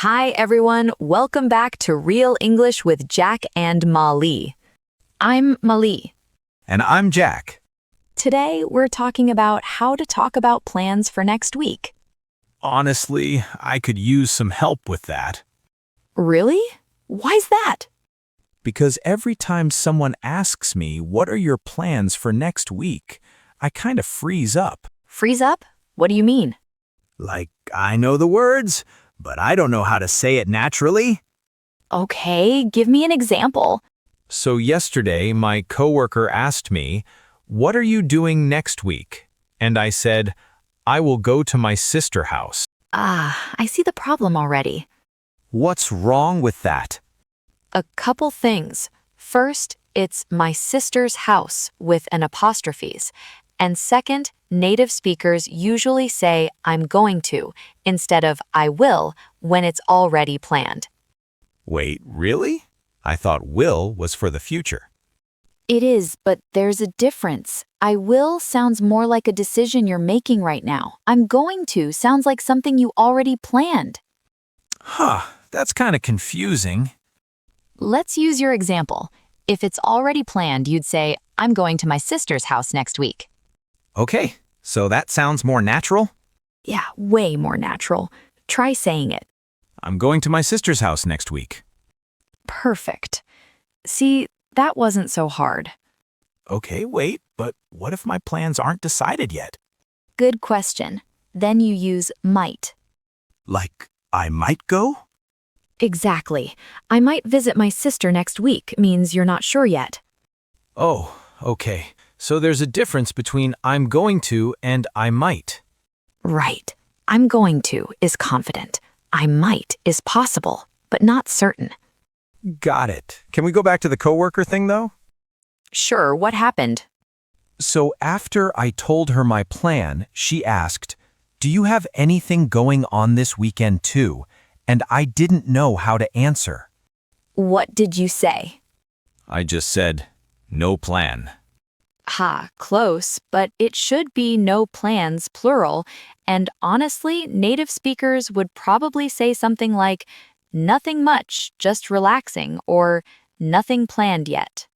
Hi, everyone. Welcome back to Real English with Jack and Molly. I'm Molly. And I'm Jack. Today, we're talking about how to talk about plans for next week. Honestly, I could use some help with that. Really? Why's that? Because every time someone asks me, what are your plans for next week, I kind of freeze up. Freeze up? What do you mean? Like, I know the words, but I don't know how to say it naturally. Okay, give me an example. So yesterday, my coworker asked me, what are you doing next week? And I said, I will go to my sister's house. I see the problem already. What's wrong with that? A couple things. First, it's my sister's house with an apostrophes. And second, native speakers usually say I'm going to instead of I will when it's already planned. Wait, really? I thought will was for the future. It is, but there's a difference. I will sounds more like a decision you're making right now. I'm going to sounds like something you already planned. That's kind of confusing. Let's use your example. If it's already planned, you'd say, I'm going to my sister's house next week. Okay, so that sounds more natural. Yeah, way more natural. Try saying it. I'm going to my sister's house next week. Perfect. See, that wasn't so hard. Okay, wait, but what if my plans aren't decided yet? Good question. Then you use might. Like, I might go? Exactly. I might visit my sister next week means you're not sure yet. Oh, okay. So there's a difference between I'm going to and I might. Right. I'm going to is confident. I might is possible, but not certain. Got it. Can we go back to the coworker thing, though? Sure, what happened? So after I told her my plan, she asked, do you have anything going on this weekend too? And I didn't know how to answer. What did you say? I just said, no plan. Close, but it should be no plans, plural, and honestly, native speakers would probably say something like, nothing much, just relaxing, or nothing planned yet.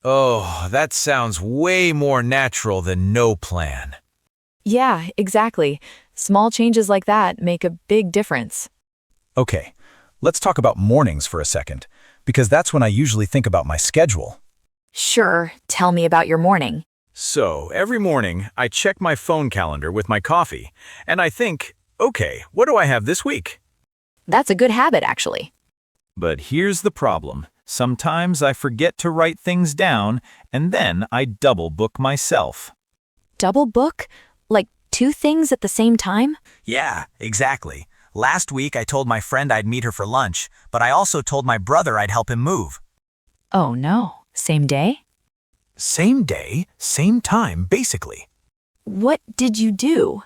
Oh, that sounds way more natural than no plan. Yeah, exactly. Small changes like that make a big difference. Okay, let's talk about mornings for a second, because that's when I usually think about my schedule. Sure, tell me about your morning. So, every morning, I check my phone calendar with my coffee, and I think, okay, what do I have this week? That's a good habit, actually. But here's the problem. Sometimes I forget to write things down, and then I double book myself. Double book? Like two things at the same time? Yeah, exactly. Last week I told my friend I'd meet her for lunch, but I also told my brother I'd help him move. Oh no, same day? Same day, same time, basically. What did you do?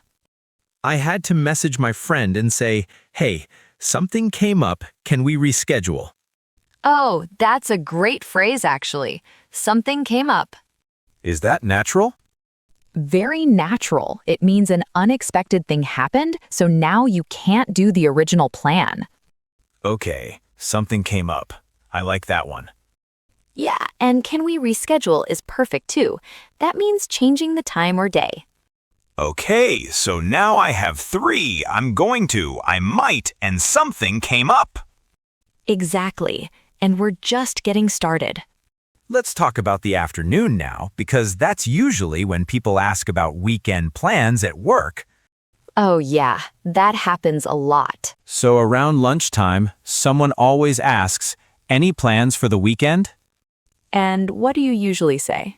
I had to message my friend and say, hey, something came up, can we reschedule? Oh, that's a great phrase, actually. Something came up. Is that natural? Very natural. It means an unexpected thing happened, so now you can't do the original plan. Okay, something came up. I like that one. Yeah, and can we reschedule is perfect too. That means changing the time or day. Okay, so now I have 3. I'm going to, I might, and something came up. Exactly. And we're just getting started. Let's talk about the afternoon now, because that's usually when people ask about weekend plans at work. Oh yeah, that happens a lot. So around lunchtime, someone always asks, any plans for the weekend? And what do you usually say?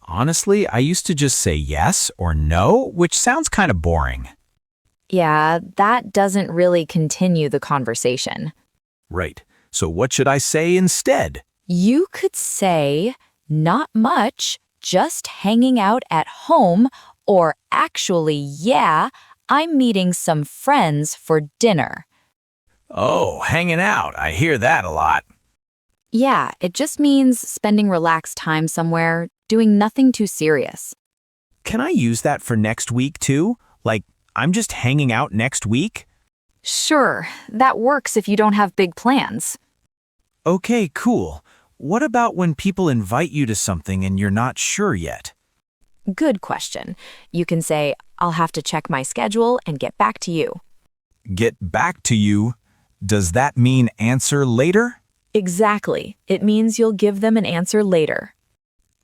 Honestly, I used to just say yes or no, which sounds kind of boring. Yeah, that doesn't really continue the conversation. Right. So what should I say instead? You could say, not much, just hanging out at home, or actually, yeah, I'm meeting some friends for dinner. Oh, hanging out. I hear that a lot. Yeah, it just means spending relaxed time somewhere, doing nothing too serious. Can I use that for next week too? Like, I'm just hanging out next week? Sure, that works if you don't have big plans. Okay, cool. What about when people invite you to something and you're not sure yet? Good question. You can say, I'll have to check my schedule and get back to you. Get back to you. Does that mean answer later? Exactly. It means you'll give them an answer later.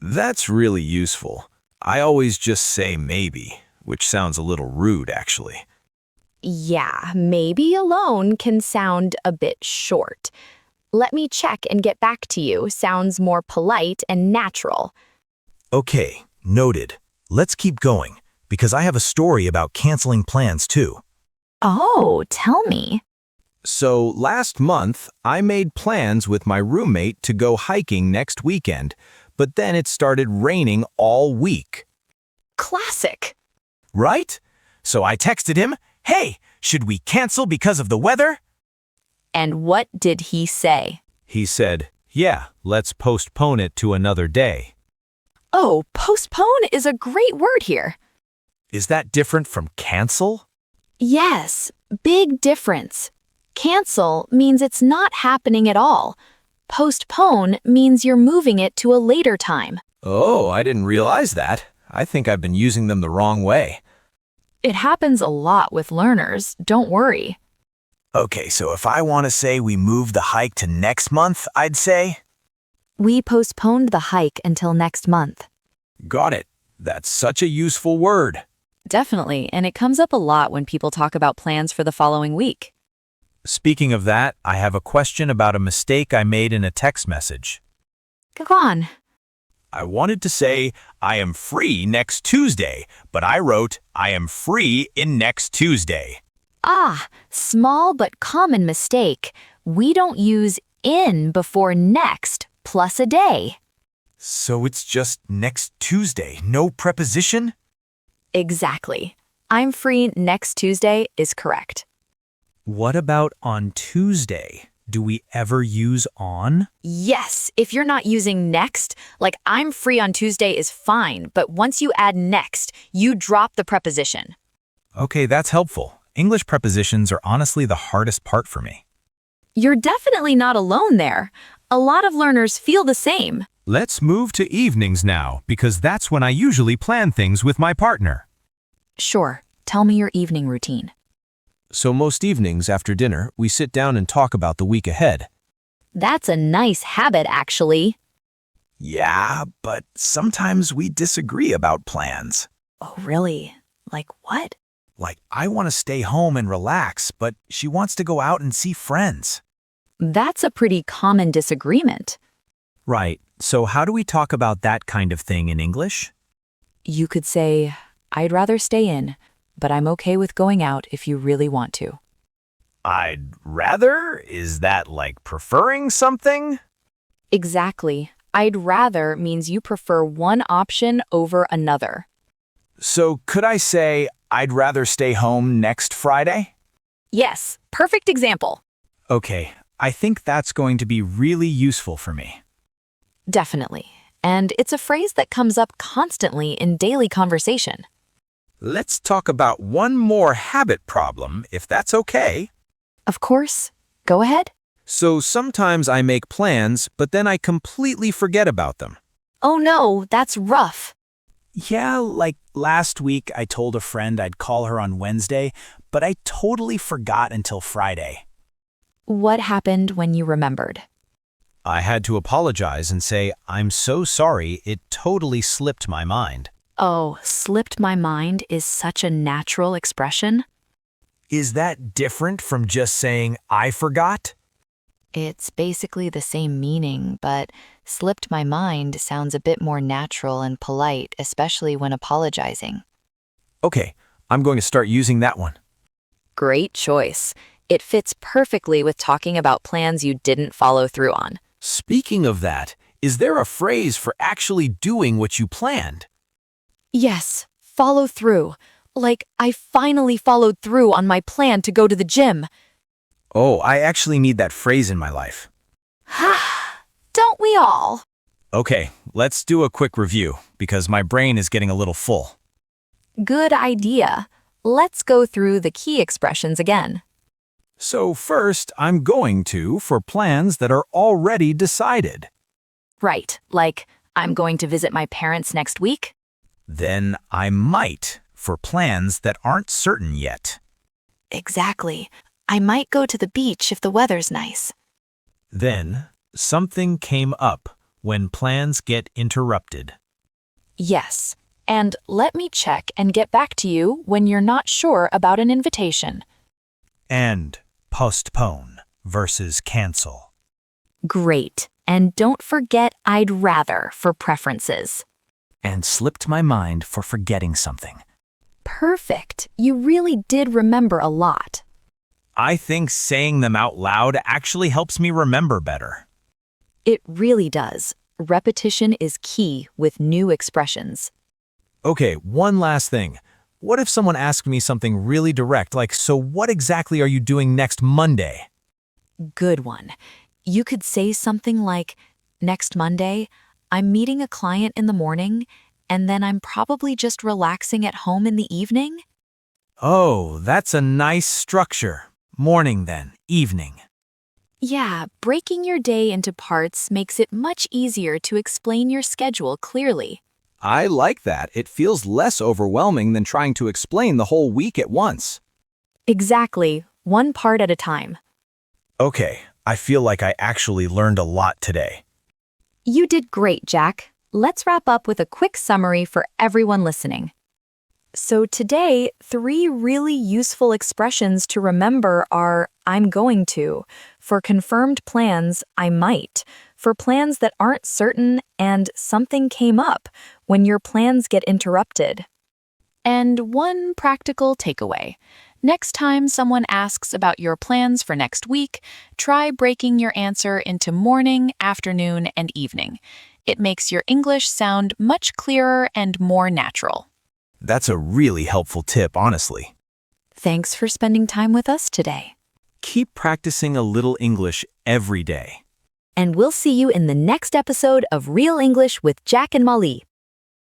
That's really useful. I always just say maybe, which sounds a little rude, actually. Yeah, maybe alone can sound a bit short. Let me check and get back to you sounds more polite and natural. Okay, noted. Let's keep going, because I have a story about canceling plans too. Oh, tell me. So last month, I made plans with my roommate to go hiking next weekend, but then it started raining all week. Classic. Right? So I texted him, "Hey, should we cancel because of the weather?" And what did he say? He said, "Yeah, let's postpone it to another day." Oh, postpone is a great word here. Is that different from cancel? Yes, big difference. Cancel means it's not happening at all. Postpone means you're moving it to a later time. Oh, I didn't realize that. I think I've been using them the wrong way. It happens a lot with learners, don't worry. Okay, so if I want to say we move the hike to next month, I'd say, We postponed the hike until next month. got it. That's such a useful word. Definitely, and it comes up a lot when people talk about plans for the following week. Speaking of that, I have a question about a mistake I made in a text message. Go on. I wanted to say, I am free next Tuesday, but I wrote, I am free in next Tuesday. Ah, small but common mistake. We don't use in before next plus a day. So it's just next Tuesday, no preposition? Exactly. I'm free next Tuesday is correct. What about on Tuesday? Do we ever use on? Yes, if you're not using next, like I'm free on Tuesday is fine, but once you add next, you drop the preposition. Okay, that's helpful. English prepositions are honestly the hardest part for me. You're definitely not alone there. A lot of learners feel the same. Let's move to evenings now, because that's when I usually plan things with my partner. Sure, tell me your evening routine. So most evenings after dinner, we sit down and talk about the week ahead. That's a nice habit, actually. Yeah, but sometimes we disagree about plans. Oh, really? Like what? Like, I want to stay home and relax, but she wants to go out and see friends. That's a pretty common disagreement. Right. So how do we talk about that kind of thing in English? You could say, I'd rather stay in, but I'm okay with going out if you really want to. I'd rather? Is that like preferring something? Exactly. I'd rather means you prefer one option over another. So could I say, I'd rather stay home next Friday? Yes, perfect example. Okay, I think that's going to be really useful for me. Definitely. And it's a phrase that comes up constantly in daily conversation. Let's talk about one more habit problem, if that's okay. Of course. Go ahead. So sometimes I make plans, but then I completely forget about them. Oh no, that's rough. Yeah, like last week I told a friend I'd call her on Wednesday, but I totally forgot until Friday. What happened when you remembered? I had to apologize and say, I'm so sorry, it totally slipped my mind. Oh, slipped my mind is such a natural expression. Is that different from just saying, I forgot? It's basically the same meaning, but slipped my mind sounds a bit more natural and polite, especially when apologizing. Okay, I'm going to start using that one. Great choice. It fits perfectly with talking about plans you didn't follow through on. Speaking of that, is there a phrase for actually doing what you planned? Yes, follow through. Like, I finally followed through on my plan to go to the gym. Oh, I actually need that phrase in my life. Don't we all? Okay, let's do a quick review, because my brain is getting a little full. Good idea. Let's go through the key expressions again. So first, I'm going to for plans that are already decided. Right, like, I'm going to visit my parents next week. Then I might for plans that aren't certain yet. Exactly. I might go to the beach if the weather's nice. Then, something came up when plans get interrupted. Yes, and let me check and get back to you when you're not sure about an invitation. And postpone versus cancel. Great. And don't forget I'd rather for preferences. And slipped my mind for forgetting something. Perfect. You really did remember a lot. I think saying them out loud actually helps me remember better. It really does. Repetition is key with new expressions. Okay, one last thing. What if someone asked me something really direct, like, so what exactly are you doing next Monday? Good one. You could say something like, next Monday, I'm meeting a client in the morning, and then I'm probably just relaxing at home in the evening. Oh, that's a nice structure. Morning then, evening. Yeah, breaking your day into parts makes it much easier to explain your schedule clearly. I like that. It feels less overwhelming than trying to explain the whole week at once. Exactly, one part at a time. Okay, I feel like I actually learned a lot today. You did great, Jack. Let's wrap up with a quick summary for everyone listening. So today, 3 really useful expressions to remember are I'm going to, for confirmed plans, I might, for plans that aren't certain, and something came up when your plans get interrupted. And one practical takeaway. Next time someone asks about your plans for next week, try breaking your answer into morning, afternoon, and evening. It makes your English sound much clearer and more natural. That's a really helpful tip, honestly. Thanks for spending time with us today. Keep practicing a little English every day. And we'll see you in the next episode of Real English with Jack and Molly.